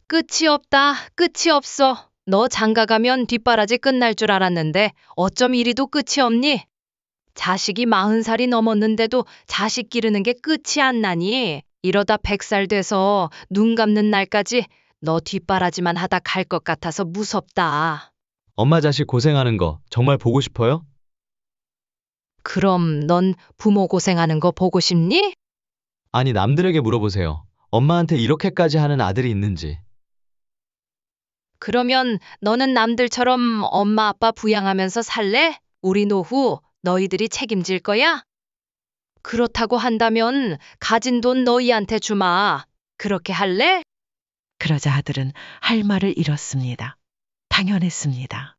끝이 없다. 끝이 없어. 너 장가 가면 뒷바라지 끝날 줄 알았는데 어쩜 이리도 끝이 없니? 자식이 40살이 넘었는데도 자식 기르는 게 끝이 안 나니? 이러다 100살 돼서 눈 감는 날까지 너 뒷바라지만 하다 갈 것 같아서 무섭다. 엄마 자식 고생하는 거 정말 보고 싶어요? 그럼 넌 부모 고생하는 거 보고 싶니? 아니, 남들에게 물어보세요. 엄마한테 이렇게까지 하는 아들이 있는지. 그러면 너는 남들처럼 엄마 아빠 부양하면서 살래? 우리 노후 너희들이 책임질 거야? 그렇다고 한다면 가진 돈 너희한테 주마. 그렇게 할래? 그러자 아들은 할 말을 잃었습니다. 당연했습니다.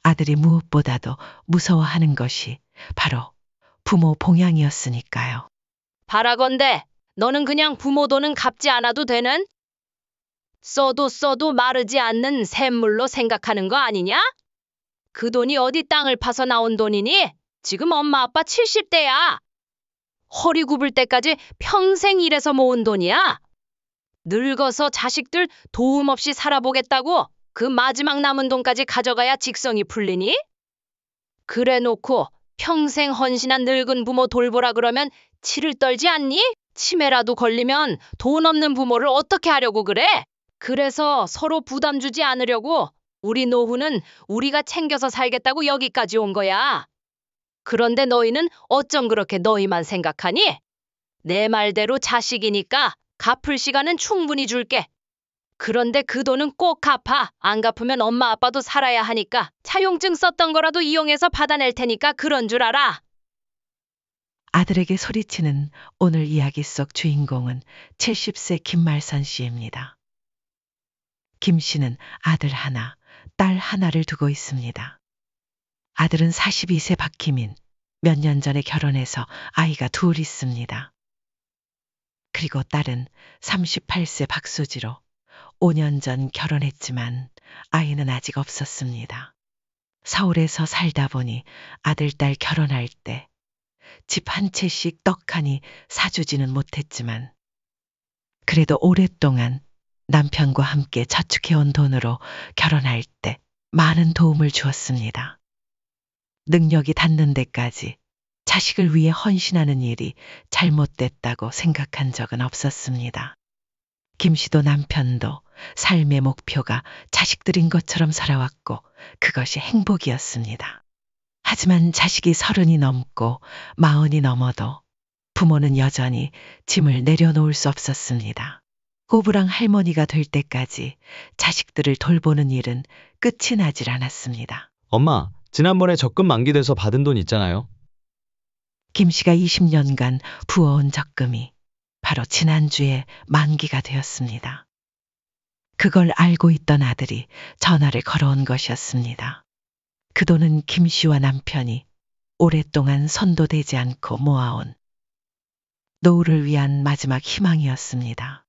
아들이 무엇보다도 무서워하는 것이 바로 부모 봉양이었으니까요. 바라건대 너는 그냥 부모 돈은 갚지 않아도 되는? 써도 마르지 않는 샘물로 생각하는 거 아니냐? 그 돈이 어디 땅을 파서 나온 돈이니? 지금 엄마 아빠 70대야. 허리 굽을 때까지 평생 일해서 모은 돈이야. 늙어서 자식들 도움 없이 살아보겠다고 그 마지막 남은 돈까지 가져가야 직성이 풀리니? 그래 놓고 평생 헌신한 늙은 부모 돌보라 그러면 치를 떨지 않니? 치매라도 걸리면 돈 없는 부모를 어떻게 하려고 그래? 그래서 서로 부담 주지 않으려고 우리 노후는 우리가 챙겨서 살겠다고 여기까지 온 거야. 그런데 너희는 어쩜 그렇게 너희만 생각하니? 내 말대로 자식이니까 갚을 시간은 충분히 줄게. 그런데 그 돈은 꼭 갚아. 안 갚으면 엄마 아빠도 살아야 하니까 차용증 썼던 거라도 이용해서 받아낼 테니까 그런 줄 알아. 아들에게 소리치는 오늘 이야기 속 주인공은 70세 김말선 씨입니다. 김 씨는 아들 하나, 딸 하나를 두고 있습니다. 아들은 42세 박희민, 몇 년 전에 결혼해서 아이가 둘 있습니다. 그리고 딸은 38세 박수지로 5년 전 결혼했지만 아이는 아직 없었습니다. 서울에서 살다 보니 아들, 딸 결혼할 때 집 한 채씩 떡하니 사주지는 못했지만 그래도 오랫동안 남편과 함께 저축해온 돈으로 결혼할 때 많은 도움을 주었습니다. 능력이 닿는 데까지 자식을 위해 헌신하는 일이 잘못됐다고 생각한 적은 없었습니다. 김 씨도 남편도 삶의 목표가 자식들인 것처럼 살아왔고 그것이 행복이었습니다. 하지만 자식이 30이 넘고 40이 넘어도 부모는 여전히 짐을 내려놓을 수 없었습니다. 호부랑 할머니가 될 때까지 자식들을 돌보는 일은 끝이 나질 않았습니다. 엄마, 지난번에 적금 만기돼서 받은 돈 있잖아요. 김 씨가 20년간 부어온 적금이 바로 지난주에 만기가 되었습니다. 그걸 알고 있던 아들이 전화를 걸어온 것이었습니다. 그 돈은 김 씨와 남편이 오랫동안 손도 대지 않고 모아온 노후를 위한 마지막 희망이었습니다.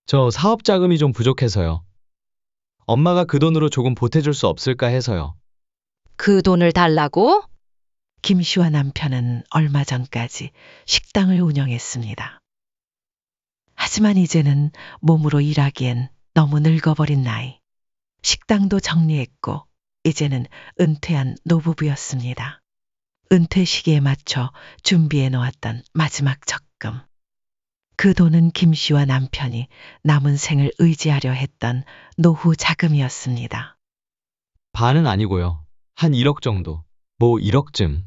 저 사업 자금이 좀 부족해서요. 엄마가 그 돈으로 조금 보태줄 수 없을까 해서요. 그 돈을 달라고? 김 씨와 남편은 얼마 전까지 식당을 운영했습니다. 하지만 이제는 몸으로 일하기엔 너무 늙어버린 나이. 식당도 정리했고 이제는 은퇴한 노부부였습니다. 은퇴 시기에 맞춰 준비해 놓았던 마지막 적금. 그 돈은 김 씨와 남편이 남은 생을 의지하려 했던 노후 자금이었습니다. 반은 아니고요. 한 1억 정도. 뭐 1억쯤.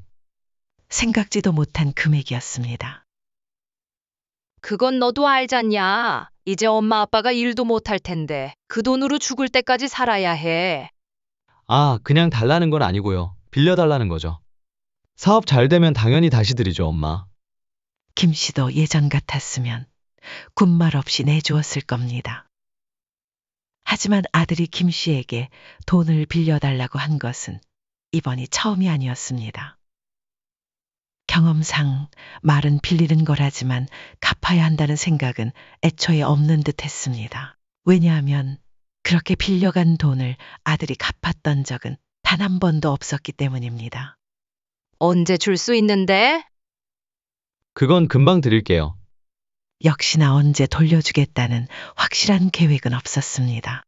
생각지도 못한 금액이었습니다. 그건 너도 알잖냐. 이제 엄마 아빠가 일도 못할 텐데 그 돈으로 죽을 때까지 살아야 해. 아, 그냥 달라는 건 아니고요. 빌려달라는 거죠. 사업 잘 되면 당연히 다시 드리죠, 엄마. 김 씨도 예전 같았으면 군말 없이 내주었을 겁니다. 하지만 아들이 김 씨에게 돈을 빌려달라고 한 것은 이번이 처음이 아니었습니다. 경험상 말은 빌리는 거라지만 갚아야 한다는 생각은 애초에 없는 듯 했습니다. 왜냐하면 그렇게 빌려간 돈을 아들이 갚았던 적은 단 한 번도 없었기 때문입니다. 언제 줄 수 있는데? 그건 금방 드릴게요. 역시나 언제 돌려주겠다는 확실한 계획은 없었습니다.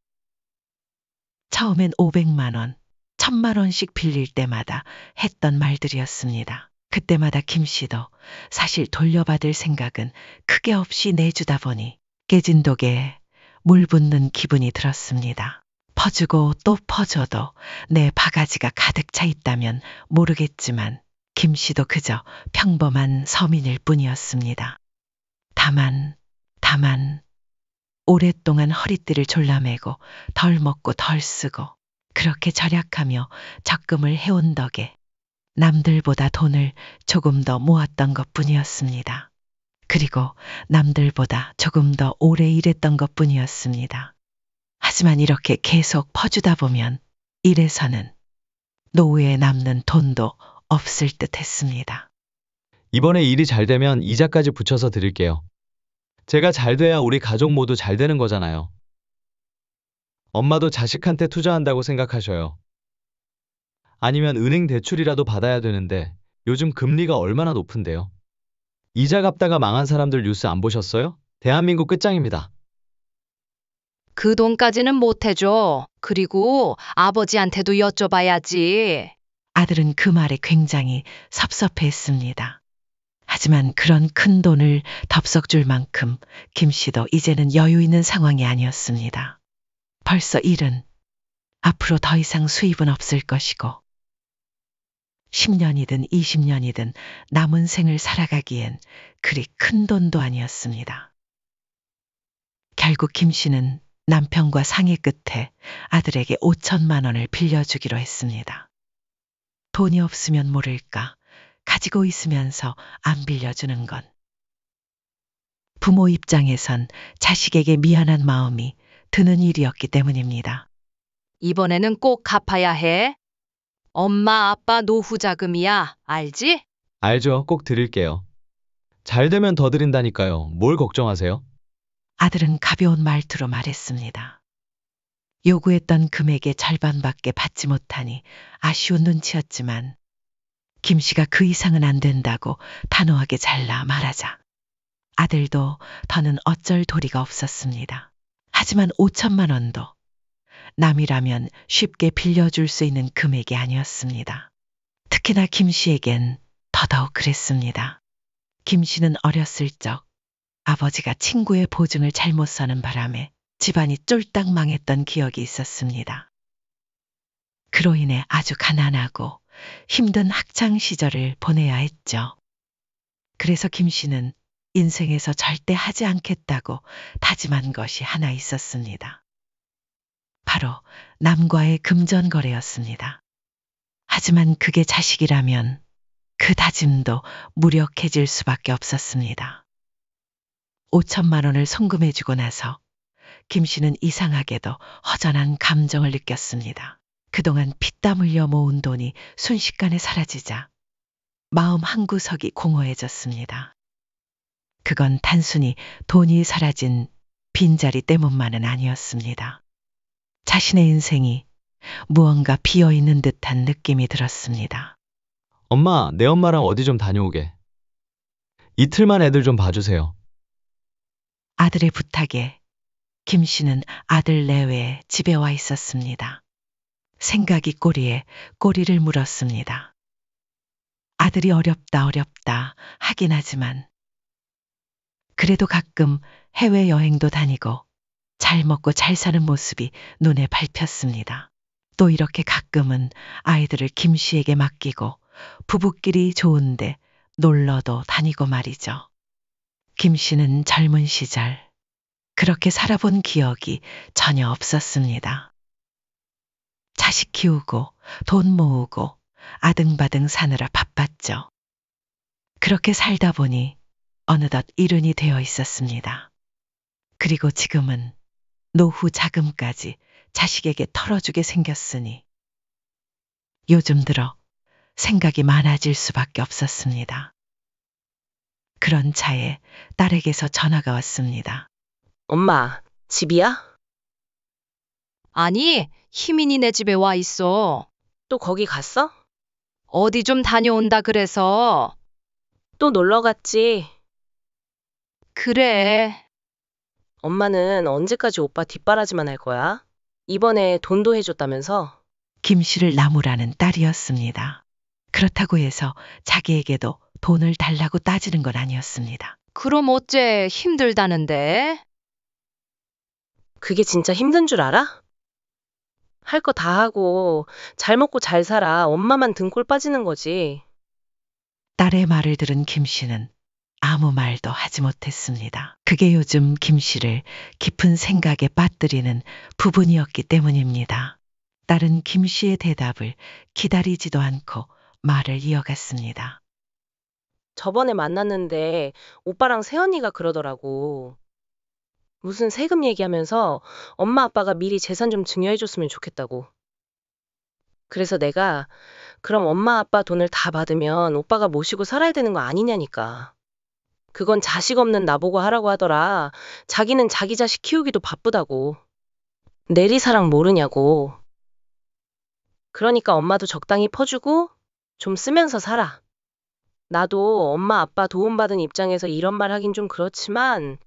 처음엔 500만 원, 1000만 원씩 빌릴 때마다 했던 말들이었습니다. 그때마다 김 씨도 사실 돌려받을 생각은 크게 없이 내주다 보니 깨진 독에 물 붓는 기분이 들었습니다. 퍼주고 또 퍼줘도 내 바가지가 가득 차 있다면 모르겠지만 김 씨도 그저 평범한 서민일 뿐이었습니다. 다만 오랫동안 허리띠를 졸라매고 덜 먹고 덜 쓰고 그렇게 절약하며 적금을 해온 덕에 남들보다 돈을 조금 더 모았던 것뿐이었습니다. 그리고 남들보다 조금 더 오래 일했던 것뿐이었습니다. 하지만 이렇게 계속 퍼주다 보면 일에서는 노후에 남는 돈도 없을 듯 했습니다. 이번에 일이 잘 되면 이자까지 붙여서 드릴게요. 제가 잘 돼야 우리 가족 모두 잘 되는 거잖아요. 엄마도 자식한테 투자한다고 생각하셔요. 아니면 은행 대출이라도 받아야 되는데 요즘 금리가 얼마나 높은데요. 이자 갚다가 망한 사람들 뉴스 안 보셨어요? 대한민국 끝장입니다. 그 돈까지는 못 해줘. 그리고 아버지한테도 여쭤봐야지. 아들은 그 말에 굉장히 섭섭해했습니다. 하지만 그런 큰 돈을 덥석 줄 만큼 김 씨도 이제는 여유 있는 상황이 아니었습니다. 벌써 일은 앞으로 더 이상 수입은 없을 것이고 10년이든 20년이든 남은 생을 살아가기엔 그리 큰 돈도 아니었습니다. 결국 김 씨는 남편과 상의 끝에 아들에게 5천만 원을 빌려주기로 했습니다. 돈이 없으면 모를까 가지고 있으면서 안 빌려주는 건 부모 입장에선 자식에게 미안한 마음이 드는 일이었기 때문입니다. 이번에는 꼭 갚아야 해. 엄마, 아빠 노후 자금이야. 알지? 알죠? 꼭 드릴게요. 잘 되면 더 드린다니까요. 뭘 걱정하세요? 아들은 가벼운 말투로 말했습니다. 요구했던 금액의 절반밖에 받지 못하니 아쉬운 눈치였지만 김 씨가 그 이상은 안 된다고 단호하게 잘라 말하자 아들도 더는 어쩔 도리가 없었습니다. 하지만 5천만 원도 남이라면 쉽게 빌려줄 수 있는 금액이 아니었습니다. 특히나 김 씨에겐 더더욱 그랬습니다. 김 씨는 어렸을 적 아버지가 친구의 보증을 잘못 서는 바람에 집안이 쫄딱 망했던 기억이 있었습니다. 그로 인해 아주 가난하고 힘든 학창 시절을 보내야 했죠. 그래서 김 씨는 인생에서 절대 하지 않겠다고 다짐한 것이 하나 있었습니다. 바로 남과의 금전거래였습니다. 하지만 그게 자식이라면 그 다짐도 무력해질 수밖에 없었습니다. 5천만 원을 송금해주고 나서 김 씨는 이상하게도 허전한 감정을 느꼈습니다. 그동안 피땀 흘려 모은 돈이 순식간에 사라지자 마음 한구석이 공허해졌습니다. 그건 단순히 돈이 사라진 빈자리 때문만은 아니었습니다. 자신의 인생이 무언가 비어있는 듯한 느낌이 들었습니다. 엄마, 내 엄마랑 어디 좀 다녀오게. 이틀만 애들 좀 봐주세요. 아들의 부탁에 김 씨는 아들 내외에 집에 와 있었습니다. 생각이 꼬리에 꼬리를 물었습니다. 아들이 어렵다 하긴 하지만 그래도 가끔 해외여행도 다니고 잘 먹고 잘 사는 모습이 눈에 밟혔습니다. 또 이렇게 가끔은 아이들을 김 씨에게 맡기고 부부끼리 좋은데 놀러도 다니고 말이죠. 김 씨는 젊은 시절 그렇게 살아본 기억이 전혀 없었습니다. 자식 키우고 돈 모으고 아등바등 사느라 바빴죠. 그렇게 살다 보니 어느덧 일흔이 되어 있었습니다. 그리고 지금은 노후 자금까지 자식에게 털어주게 생겼으니 요즘 들어 생각이 많아질 수밖에 없었습니다. 그런 차에 딸에게서 전화가 왔습니다. 엄마, 집이야? 아니, 희민이네 집에 와 있어. 또 거기 갔어? 어디 좀 다녀온다 그래서. 또 놀러 갔지? 그래. 엄마는 언제까지 오빠 뒷바라지만 할 거야? 이번에 돈도 해줬다면서? 김 씨를 나무라는 딸이었습니다. 그렇다고 해서 자기에게도 돈을 달라고 따지는 건 아니었습니다. 그럼 어째 힘들다는데? 그게 진짜 힘든 줄 알아? 할 거 다 하고 잘 먹고 잘 살아. 엄마만 등골 빠지는 거지. 딸의 말을 들은 김 씨는 아무 말도 하지 못했습니다. 그게 요즘 김 씨를 깊은 생각에 빠뜨리는 부분이었기 때문입니다. 딸은 김 씨의 대답을 기다리지도 않고 말을 이어갔습니다. 저번에 만났는데 오빠랑 새언니가 그러더라고. 무슨 세금 얘기하면서 엄마 아빠가 미리 재산 좀 증여해줬으면 좋겠다고. 그래서 내가 그럼 엄마 아빠 돈을 다 받으면 오빠가 모시고 살아야 되는 거 아니냐니까. 그건 자식 없는 나보고 하라고 하더라. 자기는 자기 자식 키우기도 바쁘다고. 내리사랑 모르냐고. 그러니까 엄마도 적당히 퍼주고 좀 쓰면서 살아. 나도 엄마 아빠 도움받은 입장에서 이런 말 하긴 좀 그렇지만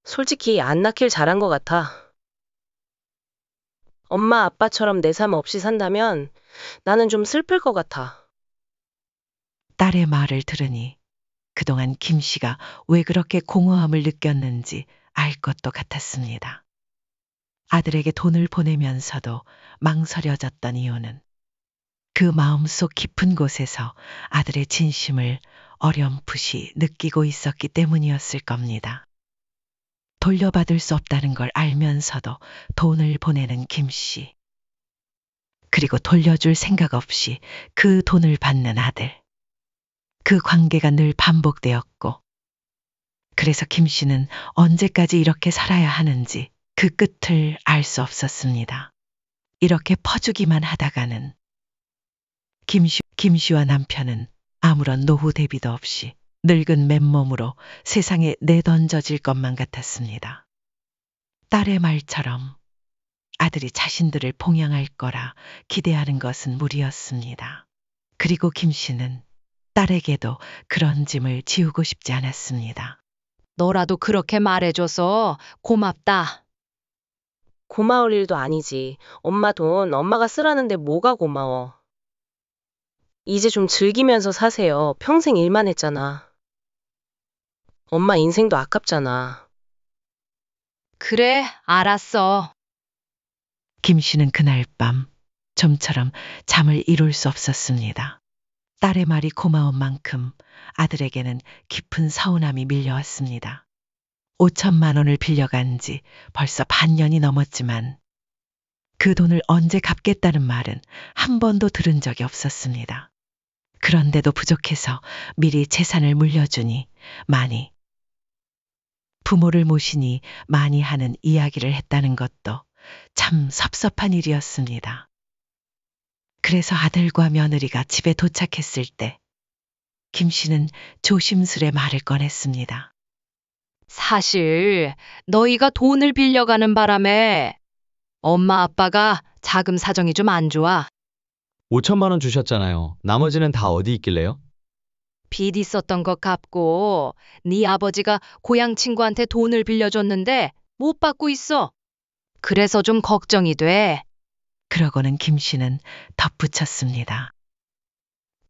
솔직히 안 낳길 잘한 것 같아. 엄마 아빠처럼 내 삶 없이 산다면 나는 좀 슬플 것 같아. 딸의 말을 들으니 그동안 김 씨가 왜 그렇게 공허함을 느꼈는지 알 것도 같았습니다. 아들에게 돈을 보내면서도 망설여졌던 이유는 그 마음속 깊은 곳에서 아들의 진심을 어렴풋이 느끼고 있었기 때문이었을 겁니다. 돌려받을 수 없다는 걸 알면서도 돈을 보내는 김 씨. 그리고 돌려줄 생각 없이 그 돈을 받는 아들. 그 관계가 늘 반복되었고, 그래서 김 씨는 언제까지 이렇게 살아야 하는지 그 끝을 알 수 없었습니다. 이렇게 퍼주기만 하다가는 김 씨와 남편은 아무런 노후 대비도 없이 늙은 맨몸으로 세상에 내던져질 것만 같았습니다. 딸의 말처럼 아들이 자신들을 봉양할 거라 기대하는 것은 무리였습니다. 그리고 김 씨는 딸에게도 그런 짐을 지우고 싶지 않았습니다. 너라도 그렇게 말해줘서 고맙다. 고마울 일도 아니지. 엄마 돈 엄마가 쓰라는데 뭐가 고마워. 이제 좀 즐기면서 사세요. 평생 일만 했잖아. 엄마 인생도 아깝잖아. 그래, 알았어. 김 씨는 그날 밤 좀처럼 잠을 이룰 수 없었습니다. 딸의 말이 고마운 만큼 아들에게는 깊은 서운함이 밀려왔습니다. 5천만 원을 빌려간 지 벌써 반년이 넘었지만 그 돈을 언제 갚겠다는 말은 한 번도 들은 적이 없었습니다. 그런데도 부족해서 미리 재산을 물려주니 많이 부모를 모시니 많이 하는 이야기를 했다는 것도 참 섭섭한 일이었습니다. 그래서 아들과 며느리가 집에 도착했을 때 김 씨는 조심스레 말을 꺼냈습니다. 사실 너희가 돈을 빌려가는 바람에 엄마 아빠가 자금 사정이 좀 안 좋아. 5천만 원 주셨잖아요. 나머지는 다 어디 있길래요? 빚 있었던 것 같고 네 아버지가 고향 친구한테 돈을 빌려줬는데 못 받고 있어. 그래서 좀 걱정이 돼. 그러고는 김 씨는 덧붙였습니다.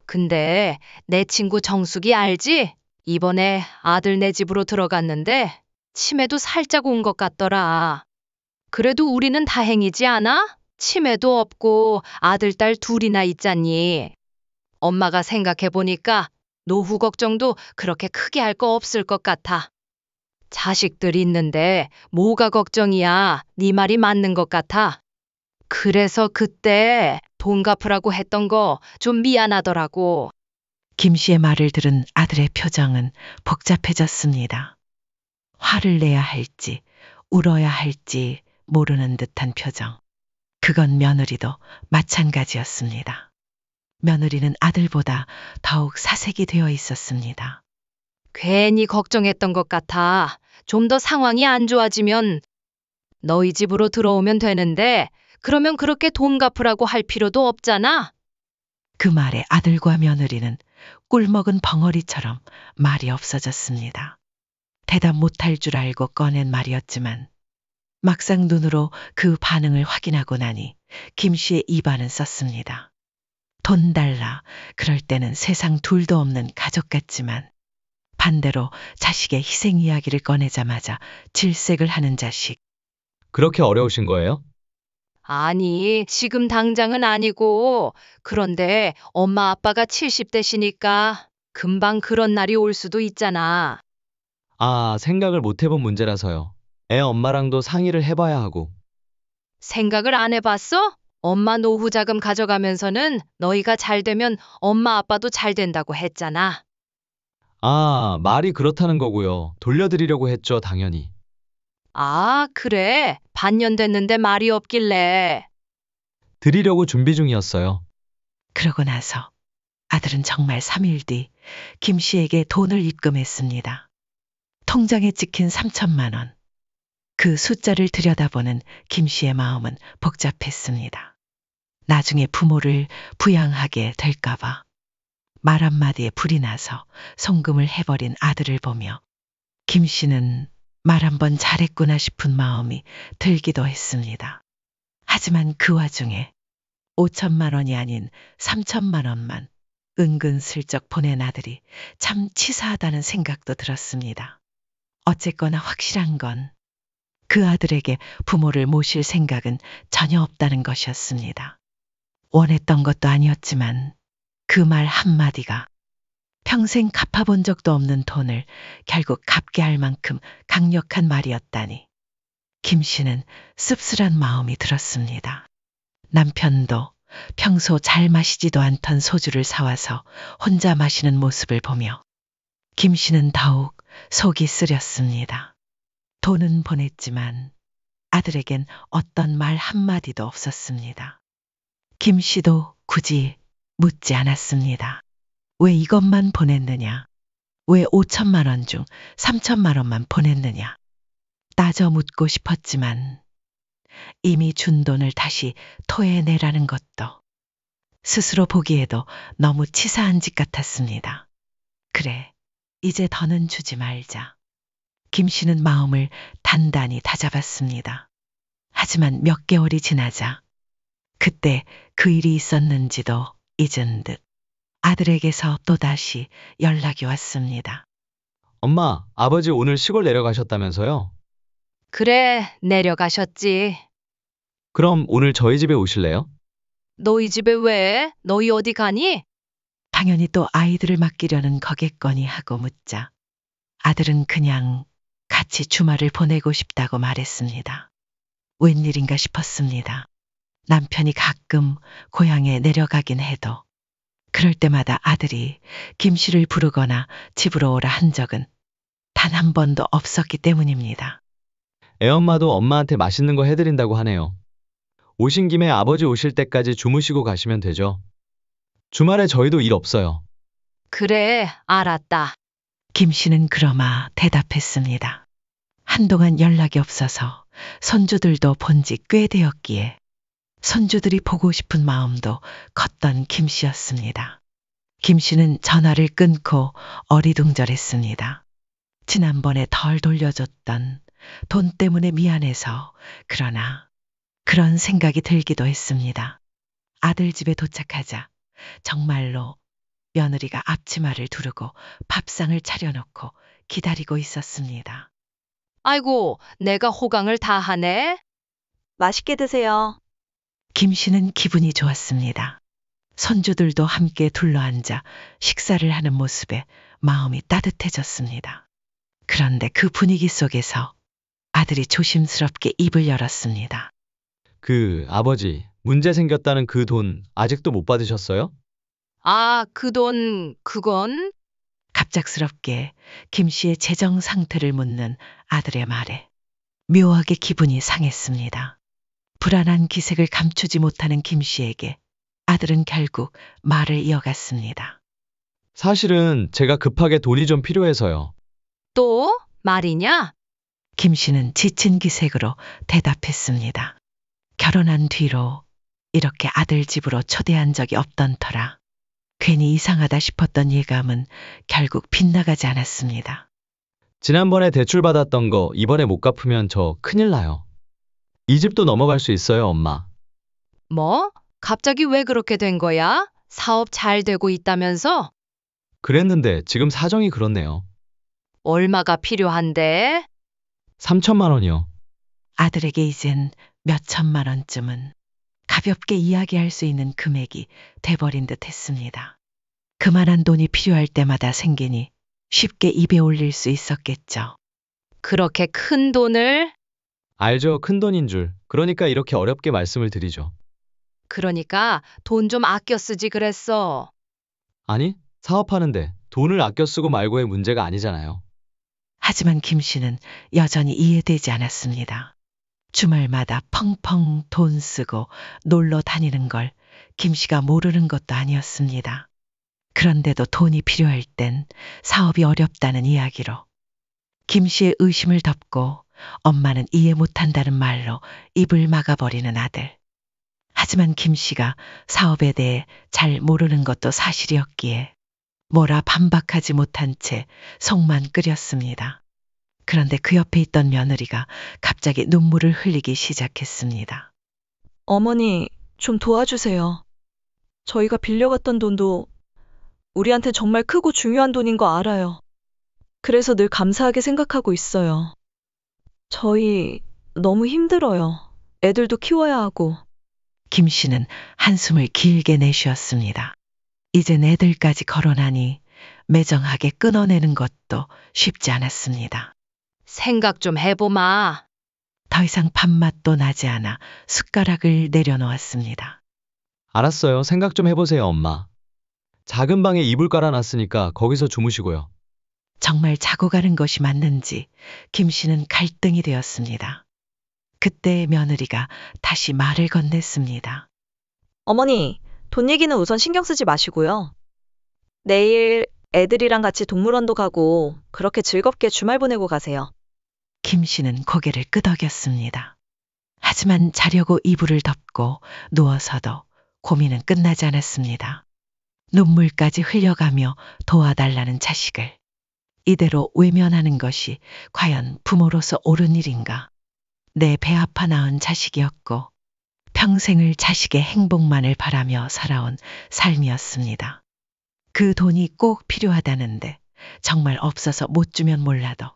근데 내 친구 정숙이 알지? 이번에 아들 내 집으로 들어갔는데 치매도 살짝 온 것 같더라. 그래도 우리는 다행이지 않아? 치매도 없고 아들, 딸 둘이나 있잖니. 엄마가 생각해보니까 노후 걱정도 그렇게 크게 할 거 없을 것 같아. 자식들이 있는데 뭐가 걱정이야. 네 말이 맞는 것 같아. 그래서 그때 돈 갚으라고 했던 거 좀 미안하더라고. 김 씨의 말을 들은 아들의 표정은 복잡해졌습니다. 화를 내야 할지 울어야 할지 모르는 듯한 표정. 그건 며느리도 마찬가지였습니다. 며느리는 아들보다 더욱 사색이 되어 있었습니다. 괜히 걱정했던 것 같아. 좀 더 상황이 안 좋아지면 너희 집으로 들어오면 되는데 그러면 그렇게 돈 갚으라고 할 필요도 없잖아. 그 말에 아들과 며느리는 꿀먹은 벙어리처럼 말이 없어졌습니다. 대답 못할 줄 알고 꺼낸 말이었지만 막상 눈으로 그 반응을 확인하고 나니 김 씨의 입안은 썼습니다. 돈 달라. 그럴 때는 세상 둘도 없는 가족 같지만 반대로 자식의 희생 이야기를 꺼내자마자 질색을 하는 자식. 그렇게 어려우신 거예요? 아니, 지금 당장은 아니고, 그런데 엄마 아빠가 70대시니까 금방 그런 날이 올 수도 있잖아. 아, 생각을 못 해본 문제라서요. 애 엄마랑도 상의를 해봐야 하고. 생각을 안 해봤어? 엄마 노후 자금 가져가면서는 너희가 잘 되면 엄마 아빠도 잘 된다고 했잖아. 아, 말이 그렇다는 거고요. 돌려드리려고 했죠, 당연히. 아, 그래. 반년 됐는데 말이 없길래. 드리려고 준비 중이었어요. 그러고 나서 아들은 정말 3일 뒤 김 씨에게 돈을 입금했습니다. 통장에 찍힌 3천만 원. 그 숫자를 들여다보는 김 씨의 마음은 복잡했습니다. 나중에 부모를 부양하게 될까봐 말 한마디에 불이 나서 송금을 해버린 아들을 보며 김 씨는 말 한 번 잘했구나 싶은 마음이 들기도 했습니다. 하지만 그 와중에 5천만 원이 아닌 3천만 원만 은근슬쩍 보낸 아들이 참 치사하다는 생각도 들었습니다. 어쨌거나 확실한 건 그 아들에게 부모를 모실 생각은 전혀 없다는 것이었습니다. 원했던 것도 아니었지만 그 말 한마디가 평생 갚아본 적도 없는 돈을 결국 갚게 할 만큼 강력한 말이었다니 김 씨는 씁쓸한 마음이 들었습니다. 남편도 평소 잘 마시지도 않던 소주를 사와서 혼자 마시는 모습을 보며 김 씨는 더욱 속이 쓰렸습니다. 돈은 보냈지만 아들에겐 어떤 말 한마디도 없었습니다. 김 씨도 굳이 묻지 않았습니다. 왜 이것만 보냈느냐? 왜 5천만 원 중 3천만 원만 보냈느냐? 따져 묻고 싶었지만 이미 준 돈을 다시 토해내라는 것도 스스로 보기에도 너무 치사한 짓 같았습니다. 그래, 이제 더는 주지 말자. 김 씨는 마음을 단단히 다잡았습니다. 하지만 몇 개월이 지나자 그때 그 일이 있었는지도 잊은 듯 아들에게서 또다시 연락이 왔습니다. 엄마, 아버지 오늘 시골 내려가셨다면서요? 그래, 내려가셨지. 그럼 오늘 저희 집에 오실래요? 너희 집에 왜? 너희 어디 가니? 당연히 또 아이들을 맡기려는 거겠거니 하고 묻자 아들은 그냥 같이 주말을 보내고 싶다고 말했습니다. 웬일인가 싶었습니다. 남편이 가끔 고향에 내려가긴 해도 그럴 때마다 아들이 김 씨를 부르거나 집으로 오라 한 적은 단 한 번도 없었기 때문입니다. 애엄마도 엄마한테 맛있는 거 해드린다고 하네요. 오신 김에 아버지 오실 때까지 주무시고 가시면 되죠. 주말에 저희도 일 없어요. 그래, 알았다. 김 씨는 그러마 대답했습니다. 한동안 연락이 없어서 손주들도 본 지 꽤 되었기에 손주들이 보고 싶은 마음도 컸던 김 씨였습니다. 김 씨는 전화를 끊고 어리둥절했습니다. 지난번에 덜 돌려줬던 돈 때문에 미안해서 그러나 그런 생각이 들기도 했습니다. 아들 집에 도착하자 정말로 며느리가 앞치마를 두르고 밥상을 차려놓고 기다리고 있었습니다. 아이고, 내가 호강을 다 하네. 맛있게 드세요. 김 씨는 기분이 좋았습니다. 손주들도 함께 둘러앉아 식사를 하는 모습에 마음이 따뜻해졌습니다. 그런데 그 분위기 속에서 아들이 조심스럽게 입을 열었습니다. 아버지, 문제 생겼다는 그 돈 아직도 못 받으셨어요? 아, 그 돈, 그건? 갑작스럽게 김 씨의 재정 상태를 묻는 아들의 말에 묘하게 기분이 상했습니다. 불안한 기색을 감추지 못하는 김 씨에게 아들은 결국 말을 이어갔습니다. 사실은 제가 급하게 돈이 좀 필요해서요. 또? 말이냐? 김 씨는 지친 기색으로 대답했습니다. 결혼한 뒤로 이렇게 아들 집으로 초대한 적이 없던 터라 괜히 이상하다 싶었던 예감은 결국 빗나가지 않았습니다. 지난번에 대출 받았던 거 이번에 못 갚으면 저 큰일 나요. 이 집도 넘어갈 수 있어요, 엄마. 뭐? 갑자기 왜 그렇게 된 거야? 사업 잘 되고 있다면서? 그랬는데 지금 사정이 그렇네요. 얼마가 필요한데? 3천만 원이요. 아들에게 이젠 몇 천만 원쯤은 가볍게 이야기할 수 있는 금액이 돼버린 듯 했습니다. 그만한 돈이 필요할 때마다 생기니 쉽게 입에 올릴 수 있었겠죠. 그렇게 큰 돈을? 알죠, 큰 돈인 줄. 그러니까 이렇게 어렵게 말씀을 드리죠. 그러니까 돈 좀 아껴 쓰지 그랬어. 아니, 사업하는데 돈을 아껴 쓰고 말고의 문제가 아니잖아요. 하지만 김 씨는 여전히 이해되지 않았습니다. 주말마다 펑펑 돈 쓰고 놀러 다니는 걸 김 씨가 모르는 것도 아니었습니다. 그런데도 돈이 필요할 땐 사업이 어렵다는 이야기로 김 씨의 의심을 덮고 엄마는 이해 못한다는 말로 입을 막아버리는 아들. 하지만 김 씨가 사업에 대해 잘 모르는 것도 사실이었기에 뭐라 반박하지 못한 채 속만 끓였습니다. 그런데 그 옆에 있던 며느리가 갑자기 눈물을 흘리기 시작했습니다. 어머니, 좀 도와주세요. 저희가 빌려갔던 돈도 우리한테 정말 크고 중요한 돈인 거 알아요. 그래서 늘 감사하게 생각하고 있어요. 저희 너무 힘들어요. 애들도 키워야 하고. 김 씨는 한숨을 길게 내쉬었습니다. 이젠 애들까지 거론하니 매정하게 끊어내는 것도 쉽지 않았습니다. 생각 좀 해보마. 더 이상 밥맛도 나지 않아 숟가락을 내려놓았습니다. 알았어요. 생각 좀 해보세요, 엄마. 작은 방에 이불 깔아놨으니까 거기서 주무시고요. 정말 자고 가는 것이 맞는지 김 씨는 갈등이 되었습니다. 그때 며느리가 다시 말을 건넸습니다. 어머니, 돈 얘기는 우선 신경 쓰지 마시고요. 내일 애들이랑 같이 동물원도 가고 그렇게 즐겁게 주말 보내고 가세요. 김 씨는 고개를 끄덕였습니다. 하지만 자려고 이불을 덮고 누워서도 고민은 끝나지 않았습니다. 눈물까지 흘려가며 도와달라는 자식을 이대로 외면하는 것이 과연 부모로서 옳은 일인가? 내 배 아파 낳은 자식이었고 평생을 자식의 행복만을 바라며 살아온 삶이었습니다. 그 돈이 꼭 필요하다는데 정말 없어서 못 주면 몰라도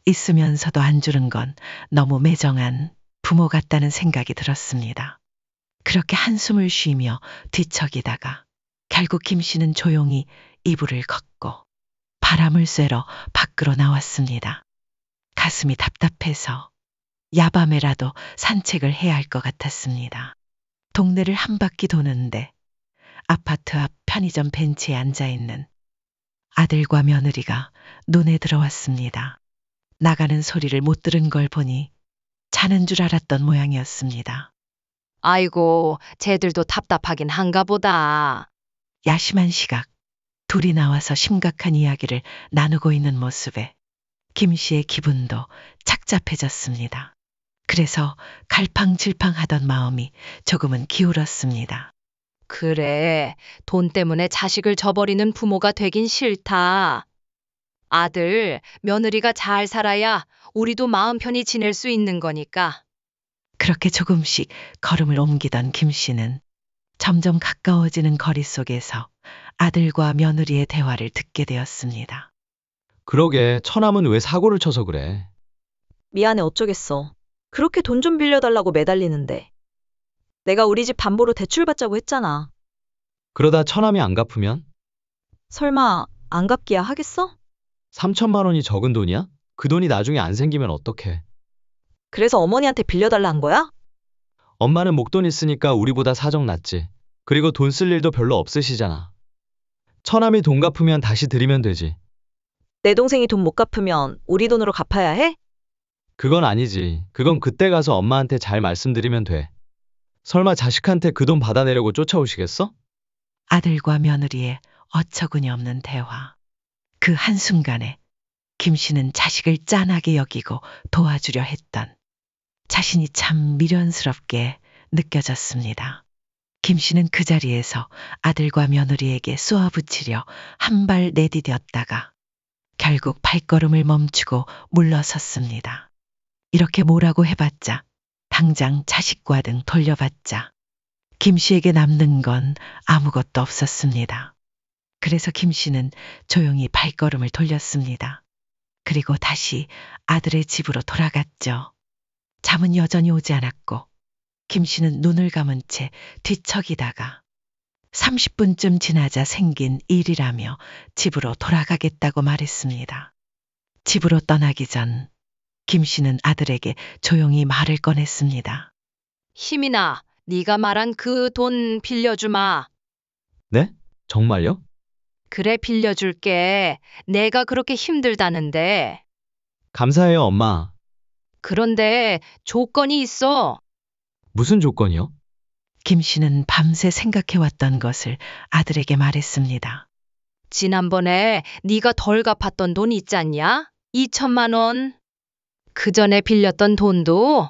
있으면서도 안 주는 건 너무 매정한 부모 같다는 생각이 들었습니다. 그렇게 한숨을 쉬며 뒤척이다가 결국 김 씨는 조용히 이불을 걷고 바람을 쐬러 밖으로 나왔습니다. 가슴이 답답해서 야밤에라도 산책을 해야 할 것 같았습니다. 동네를 한 바퀴 도는데 아파트 앞 편의점 벤치에 앉아있는 아들과 며느리가 눈에 들어왔습니다. 나가는 소리를 못 들은 걸 보니 자는 줄 알았던 모양이었습니다. 아이고, 쟤들도 답답하긴 한가 보다. 야심한 시각, 둘이 나와서 심각한 이야기를 나누고 있는 모습에 김 씨의 기분도 착잡해졌습니다. 그래서 갈팡질팡하던 마음이 조금은 기울었습니다. 그래, 돈 때문에 자식을 저버리는 부모가 되긴 싫다. 아들, 며느리가 잘 살아야 우리도 마음 편히 지낼 수 있는 거니까. 그렇게 조금씩 걸음을 옮기던 김 씨는 점점 가까워지는 거리 속에서 아들과 며느리의 대화를 듣게 되었습니다. 그러게, 처남은 왜 사고를 쳐서 그래? 미안해 어쩌겠어. 그렇게 돈 좀 빌려달라고 매달리는데. 내가 우리 집 담보로 대출 받자고 했잖아. 그러다 처남이 안 갚으면? 설마 안 갚기야 하겠어? 3천만 원이 적은 돈이야? 그 돈이 나중에 안 생기면 어떡해? 그래서 어머니한테 빌려달라 한 거야? 엄마는 목돈 있으니까 우리보다 사정 낫지. 그리고 돈 쓸 일도 별로 없으시잖아. 처남이 돈 갚으면 다시 드리면 되지. 내 동생이 돈 못 갚으면 우리 돈으로 갚아야 해? 그건 아니지. 그건 그때 가서 엄마한테 잘 말씀드리면 돼. 설마 자식한테 그 돈 받아내려고 쫓아오시겠어? 아들과 며느리의 어처구니 없는 대화. 그 한순간에 김 씨는 자식을 짠하게 여기고 도와주려 했던 자신이 참 미련스럽게 느껴졌습니다. 김 씨는 그 자리에서 아들과 며느리에게 쏘아붙이려 한 발 내디뎠다가 결국 발걸음을 멈추고 물러섰습니다. 이렇게 뭐라고 해봤자, 당장 자식과 등 돌려봤자 김 씨에게 남는 건 아무것도 없었습니다. 그래서 김 씨는 조용히 발걸음을 돌렸습니다. 그리고 다시 아들의 집으로 돌아갔죠. 잠은 여전히 오지 않았고 김 씨는 눈을 감은 채 뒤척이다가 30분쯤 지나자 생긴 일이라며 집으로 돌아가겠다고 말했습니다. 집으로 떠나기 전 김 씨는 아들에게 조용히 말을 꺼냈습니다. 희민아, 네가 말한 그 돈 빌려주마. 네? 정말요? 그래, 빌려줄게. 내가 그렇게 힘들다는데. 감사해요, 엄마. 그런데 조건이 있어. 무슨 조건이요? 김 씨는 밤새 생각해왔던 것을 아들에게 말했습니다. 지난번에 네가 덜 갚았던 돈 있잖냐? 2천만 원. 그 전에 빌렸던 돈도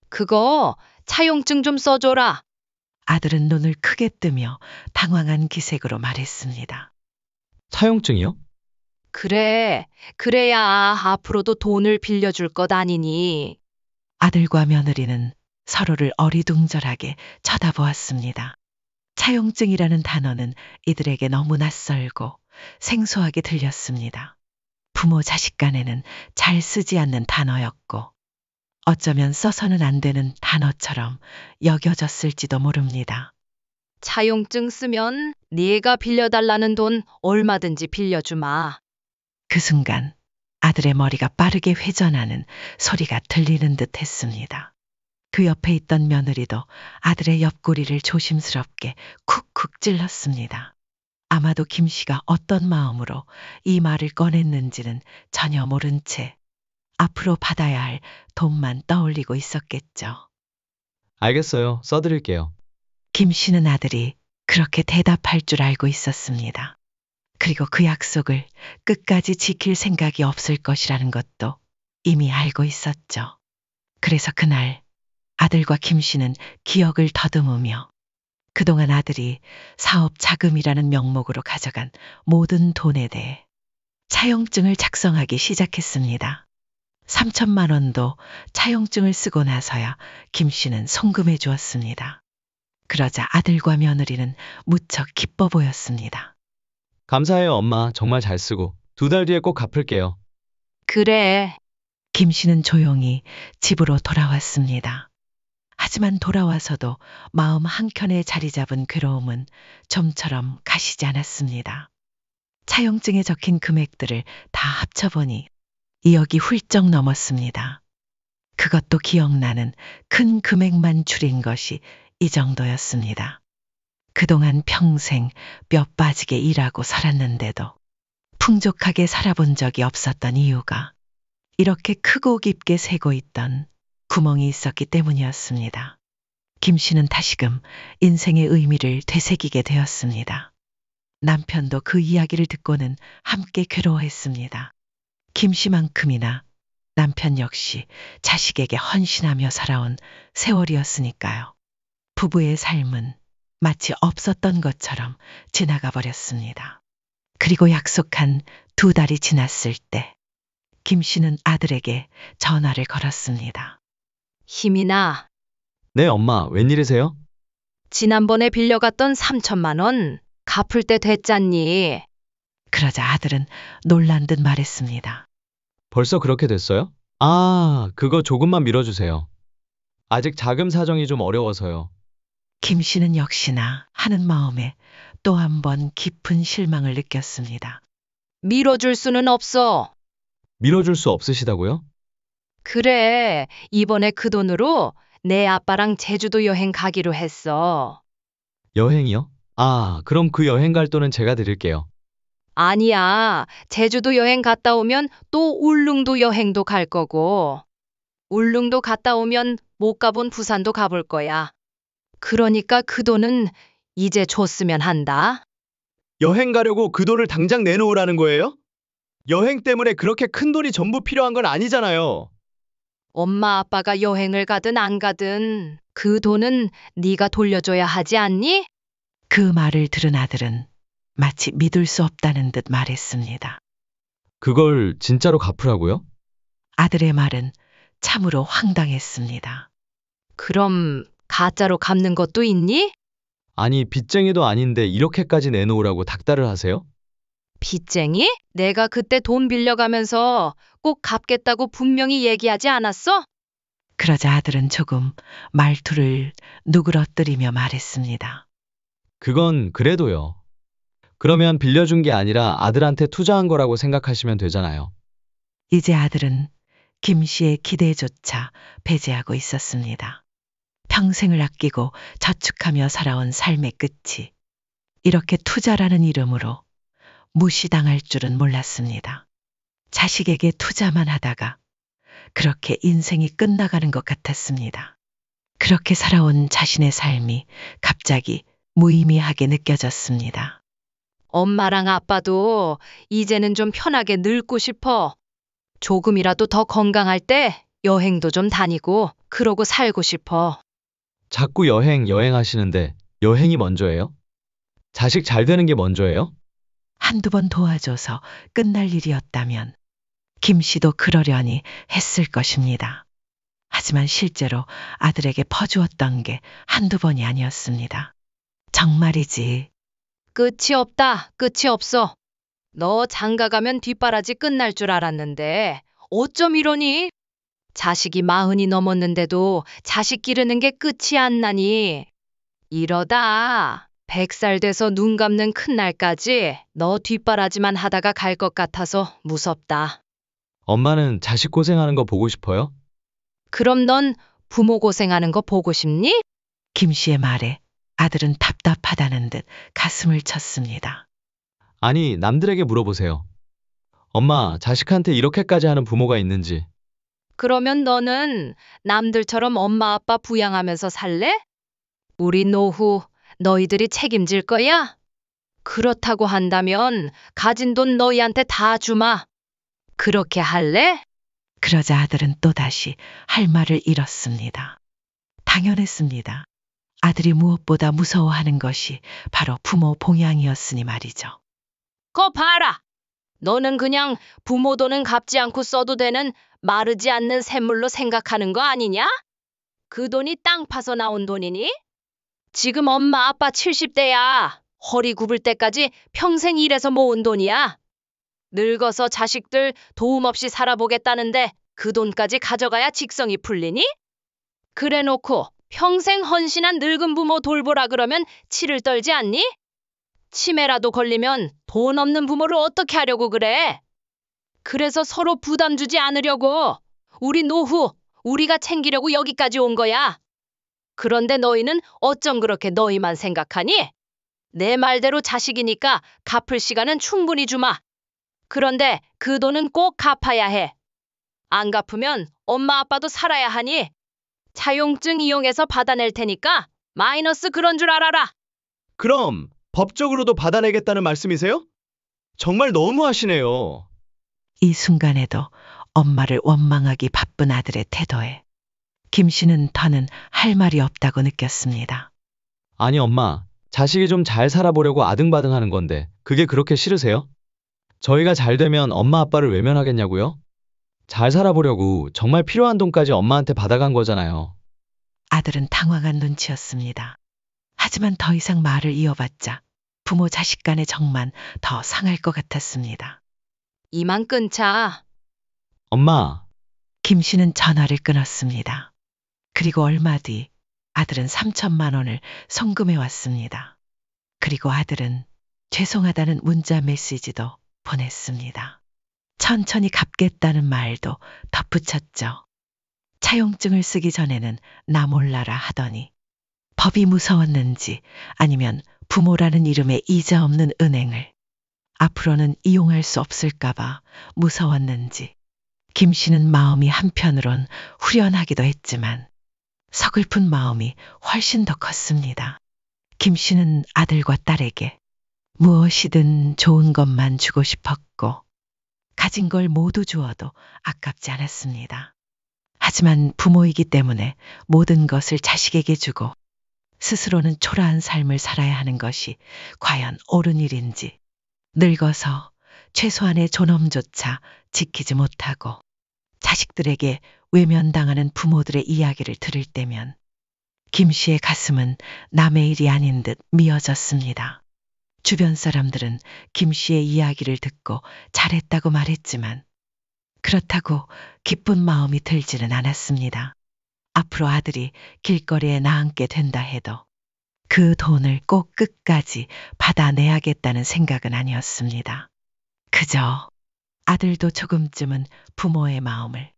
그거 차용증 좀 써줘라. 아들은 눈을 크게 뜨며 당황한 기색으로 말했습니다. 차용증이요? 그래, 그래야 앞으로도 돈을 빌려줄 것 아니니. 아들과 며느리는 서로를 어리둥절하게 쳐다보았습니다. 차용증이라는 단어는 이들에게 너무 낯설고 생소하게 들렸습니다. 부모 자식 간에는 잘 쓰지 않는 단어였고 어쩌면 써서는 안 되는 단어처럼 여겨졌을지도 모릅니다. 차용증 쓰면 네가 빌려달라는 돈 얼마든지 빌려주마. 그 순간 아들의 머리가 빠르게 회전하는 소리가 들리는 듯 했습니다. 그 옆에 있던 며느리도 아들의 옆구리를 조심스럽게 쿡쿡 찔렀습니다. 아마도 김 씨가 어떤 마음으로 이 말을 꺼냈는지는 전혀 모른 채 앞으로 받아야 할 돈만 떠올리고 있었겠죠. 알겠어요. 써드릴게요. 김 씨는 아들이 그렇게 대답할 줄 알고 있었습니다. 그리고 그 약속을 끝까지 지킬 생각이 없을 것이라는 것도 이미 알고 있었죠. 그래서 그날 아들과 김 씨는 기억을 더듬으며 그동안 아들이 사업 자금이라는 명목으로 가져간 모든 돈에 대해 차용증을 작성하기 시작했습니다. 3천만 원도 차용증을 쓰고 나서야 김 씨는 송금해 주었습니다. 그러자 아들과 며느리는 무척 기뻐 보였습니다. 감사해요, 엄마. 정말 잘 쓰고. 2달 뒤에 꼭 갚을게요. 그래, 김 씨는 조용히 집으로 돌아왔습니다. 하지만 돌아와서도 마음 한켠에 자리 잡은 괴로움은 좀처럼 가시지 않았습니다. 차용증에 적힌 금액들을 다 합쳐보니 2억이 훌쩍 넘었습니다. 그것도 기억나는 큰 금액만 줄인 것이 이 정도였습니다. 그동안 평생 뼈 빠지게 일하고 살았는데도 풍족하게 살아본 적이 없었던 이유가 이렇게 크고 깊게 새고 있던 구멍이 있었기 때문이었습니다. 김 씨는 다시금 인생의 의미를 되새기게 되었습니다. 남편도 그 이야기를 듣고는 함께 괴로워했습니다. 김 씨만큼이나 남편 역시 자식에게 헌신하며 살아온 세월이었으니까요. 부부의 삶은 마치 없었던 것처럼 지나가 버렸습니다. 그리고 약속한 2달이 지났을 때 김 씨는 아들에게 전화를 걸었습니다. 희민아, 네, 엄마. 웬일이세요? 지난번에 빌려갔던 3천만 원 갚을 때 됐잖니. 그러자 아들은 놀란 듯 말했습니다. 벌써 그렇게 됐어요? 아, 그거 조금만 밀어주세요. 아직 자금 사정이 좀 어려워서요. 김 씨는 역시나 하는 마음에 또 한 번 깊은 실망을 느꼈습니다. 밀어줄 수는 없어. 밀어줄 수 없으시다고요? 그래, 이번에 그 돈으로 내 아빠랑 제주도 여행 가기로 했어. 여행이요? 아, 그럼 그 여행 갈 돈은 제가 드릴게요. 아니야, 제주도 여행 갔다 오면 또 울릉도 여행도 갈 거고, 울릉도 갔다 오면 못 가본 부산도 가볼 거야. 그러니까 그 돈은 이제 줬으면 한다. 여행 가려고 그 돈을 당장 내놓으라는 거예요? 여행 때문에 그렇게 큰 돈이 전부 필요한 건 아니잖아요. 엄마 아빠가 여행을 가든 안 가든 그 돈은 네가 돌려줘야 하지 않니? 그 말을 들은 아들은 마치 믿을 수 없다는 듯 말했습니다. 그걸 진짜로 갚으라고요? 아들의 말은 참으로 황당했습니다. 그럼 가짜로 갚는 것도 있니? 아니, 빚쟁이도 아닌데 이렇게까지 내놓으라고 닥달을 하세요? 빚쟁이? 내가 그때 돈 빌려가면서 꼭 갚겠다고 분명히 얘기하지 않았어? 그러자 아들은 조금 말투를 누그러뜨리며 말했습니다. 그건 그래도요. 그러면 빌려준 게 아니라 아들한테 투자한 거라고 생각하시면 되잖아요. 이제 아들은 김 씨의 기대조차 배제하고 있었습니다. 평생을 아끼고 저축하며 살아온 삶의 끝이 이렇게 투자라는 이름으로 무시당할 줄은 몰랐습니다. 자식에게 투자만 하다가 그렇게 인생이 끝나가는 것 같았습니다. 그렇게 살아온 자신의 삶이 갑자기 무의미하게 느껴졌습니다. 엄마랑 아빠도 이제는 좀 편하게 늙고 싶어. 조금이라도 더 건강할 때 여행도 좀 다니고 그러고 살고 싶어. 자꾸 여행하시는데 여행이 먼저예요? 자식 잘 되는 게 먼저예요? 한두 번 도와줘서 끝날 일이었다면 김 씨도 그러려니 했을 것입니다. 하지만 실제로 아들에게 퍼주었던 게 한두 번이 아니었습니다. 정말이지. 끝이 없다. 끝이 없어. 너 장가 가면 뒷바라지 끝날 줄 알았는데 어쩜 이러니? 자식이 40이 넘었는데도 자식 기르는 게 끝이 안 나니. 이러다 100살 돼서 눈 감는 큰 날까지 너 뒷바라지만 하다가 갈 것 같아서 무섭다. 엄마는 자식 고생하는 거 보고 싶어요? 그럼 넌 부모 고생하는 거 보고 싶니? 김 씨의 말에 아들은 답답하다는 듯 가슴을 쳤습니다. 아니, 남들에게 물어보세요. 엄마, 자식한테 이렇게까지 하는 부모가 있는지. 그러면 너는 남들처럼 엄마 아빠 부양하면서 살래? 우리 노후 너희들이 책임질 거야? 그렇다고 한다면 가진 돈 너희한테 다 주마. 그렇게 할래? 그러자 아들은 또다시 할 말을 잃었습니다. 당연했습니다. 아들이 무엇보다 무서워하는 것이 바로 부모 봉양이었으니 말이죠. 거 봐라. 너는 그냥 부모 돈은 갚지 않고 써도 되는 마르지 않는 샘물로 생각하는 거 아니냐? 그 돈이 땅 파서 나온 돈이니? 지금 엄마 아빠 70대야. 허리 굽을 때까지 평생 일해서 모은 돈이야. 늙어서 자식들 도움 없이 살아보겠다는데 그 돈까지 가져가야 직성이 풀리니? 그래 놓고 평생 헌신한 늙은 부모 돌보라 그러면 치를 떨지 않니? 치매라도 걸리면 돈 없는 부모를 어떻게 하려고 그래? 그래서 서로 부담 주지 않으려고 우리 노후 우리가 챙기려고 여기까지 온 거야. 그런데 너희는 어쩜 그렇게 너희만 생각하니? 내 말대로 자식이니까 갚을 시간은 충분히 주마. 그런데 그 돈은 꼭 갚아야 해. 안 갚으면 엄마 아빠도 살아야 하니 차용증 이용해서 받아낼 테니까 마이너스 그런 줄 알아라. 그럼 법적으로도 받아내겠다는 말씀이세요? 정말 너무하시네요. 이 순간에도 엄마를 원망하기 바쁜 아들의 태도에 김 씨는 더는 할 말이 없다고 느꼈습니다. 아니, 엄마, 자식이 좀 잘 살아보려고 아등바등 하는 건데 그게 그렇게 싫으세요? 저희가 잘 되면 엄마 아빠를 외면하겠냐고요? 잘 살아보려고 정말 필요한 돈까지 엄마한테 받아간 거잖아요. 아들은 당황한 눈치였습니다. 하지만 더 이상 말을 이어봤자 부모 자식 간의 정만 더 상할 것 같았습니다. 이만 끊자. 엄마, 김 씨는 전화를 끊었습니다. 그리고 얼마 뒤 아들은 3천만 원을 송금해 왔습니다. 그리고 아들은 죄송하다는 문자 메시지도 보냈습니다. 천천히 갚겠다는 말도 덧붙였죠. 차용증을 쓰기 전에는 나 몰라라 하더니 법이 무서웠는지 아니면 부모라는 이름의 이자 없는 은행을 앞으로는 이용할 수 없을까봐 무서웠는지 김 씨는 마음이 한편으론 후련하기도 했지만 서글픈 마음이 훨씬 더 컸습니다. 김 씨는 아들과 딸에게 무엇이든 좋은 것만 주고 싶었고 가진 걸 모두 주어도 아깝지 않았습니다. 하지만 부모이기 때문에 모든 것을 자식에게 주고 스스로는 초라한 삶을 살아야 하는 것이 과연 옳은 일인지, 늙어서 최소한의 존엄조차 지키지 못하고 자식들에게 외면당하는 부모들의 이야기를 들을 때면 김 씨의 가슴은 남의 일이 아닌 듯 미어졌습니다. 주변 사람들은 김 씨의 이야기를 듣고 잘했다고 말했지만 그렇다고 기쁜 마음이 들지는 않았습니다. 앞으로 아들이 길거리에 나앉게 된다 해도 그 돈을 꼭 끝까지 받아내야겠다는 생각은 아니었습니다. 그저 아들도 조금쯤은 부모의 마음을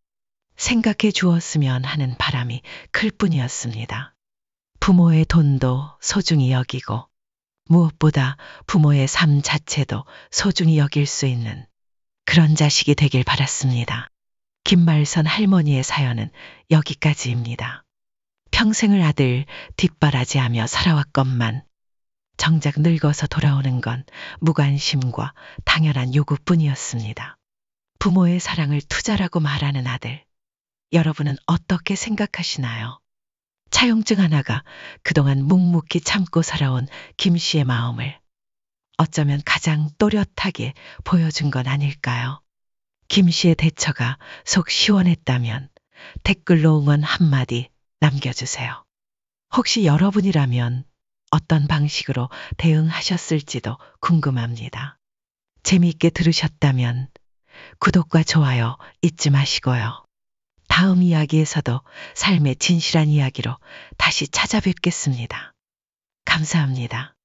생각해 주었으면 하는 바람이 클 뿐이었습니다. 부모의 돈도 소중히 여기고 무엇보다 부모의 삶 자체도 소중히 여길 수 있는 그런 자식이 되길 바랐습니다. 김말선 할머니의 사연은 여기까지입니다. 평생을 아들 뒷바라지하며 살아왔건만 정작 늙어서 돌아오는 건 무관심과 당연한 요구뿐이었습니다. 부모의 사랑을 투자라고 말하는 아들, 여러분은 어떻게 생각하시나요? 차용증 하나가 그동안 묵묵히 참고 살아온 김 씨의 마음을 어쩌면 가장 또렷하게 보여준 건 아닐까요? 김 씨의 대처가 속 시원했다면 댓글로 응원 한마디 남겨주세요. 혹시 여러분이라면 어떤 방식으로 대응하셨을지도 궁금합니다. 재미있게 들으셨다면 구독과 좋아요 잊지 마시고요. 다음 이야기에서도 삶의 진실한 이야기로 다시 찾아뵙겠습니다. 감사합니다.